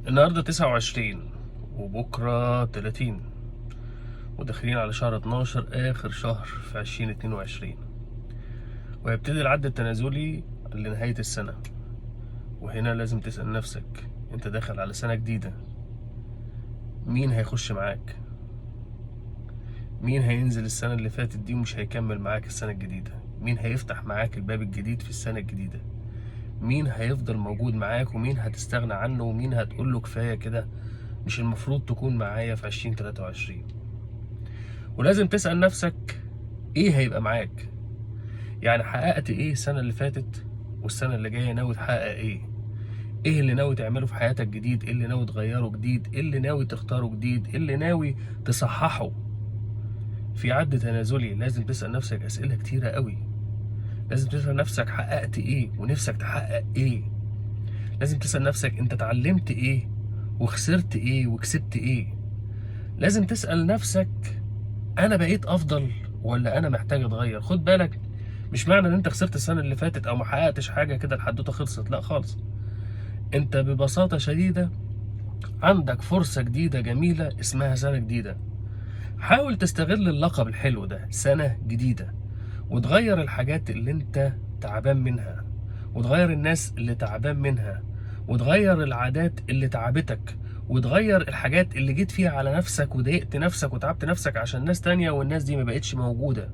النهاردة 29 وبكرة 30 وداخلين على شهر 12 آخر شهر في 2022، وهيبتدي العد التنازلي لنهاية السنة. وهنا لازم تسأل نفسك، انت داخل على سنة جديدة، مين هيخش معاك؟ مين هينزل السنة اللي فاتت دي ومش هيكمل معاك السنة الجديدة؟ مين هيفتح معاك الباب الجديد في السنة الجديدة؟ مين هيفضل موجود معاك ومين هتستغنى عنه ومين هتقوله كفاية كده، مش المفروض تكون معايا في 2023؟ ولازم تسأل نفسك ايه هيبقى معاك؟ يعني حققت ايه السنة اللي فاتت والسنة اللي جاية ناوي تحقق ايه؟ ايه اللي ناوي تعمله في حياتك جديد؟ ايه اللي ناوي تغيره جديد؟ ايه اللي ناوي تختاره جديد؟ ايه اللي ناوي تصححه؟ في عد تنازلي لازم تسأل نفسك أسئلة كتيرة قوي. لازم تسأل نفسك حققت ايه ونفسك تحقق ايه. لازم تسأل نفسك انت اتعلمت ايه وخسرت ايه وكسبت ايه. لازم تسأل نفسك انا بقيت افضل ولا انا محتاج اتغير. خد بالك، مش معنى ان انت خسرت السنه اللي فاتت او ما حققتش حاجه كده الحدوته خلصت، لا خالص. انت ببساطه شديده عندك فرصه جديده جميله اسمها سنه جديده. حاول تستغل اللقب الحلو ده سنه جديده، وتغير الحاجات اللي انت تعبان منها، وتغير الناس اللي تعبان منها، وتغير العادات اللي تعبتك، وتغير الحاجات اللي جيت فيها على نفسك وضايقت نفسك وتعبت نفسك عشان ناس تانية والناس دي ما بقتش موجودة.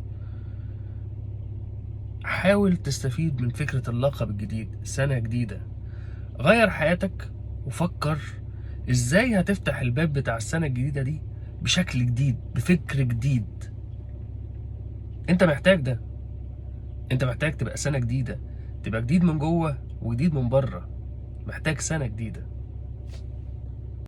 حاول تستفيد من فكرة اللقب الجديد سنة جديدة. غير حياتك وفكر ازاي هتفتح الباب بتاع السنة الجديدة دي بشكل جديد بفكر جديد. انت محتاج ده. انت محتاج تبقى سنة جديدة، تبقى جديد من جوه وجديد من بره. محتاج سنة جديدة.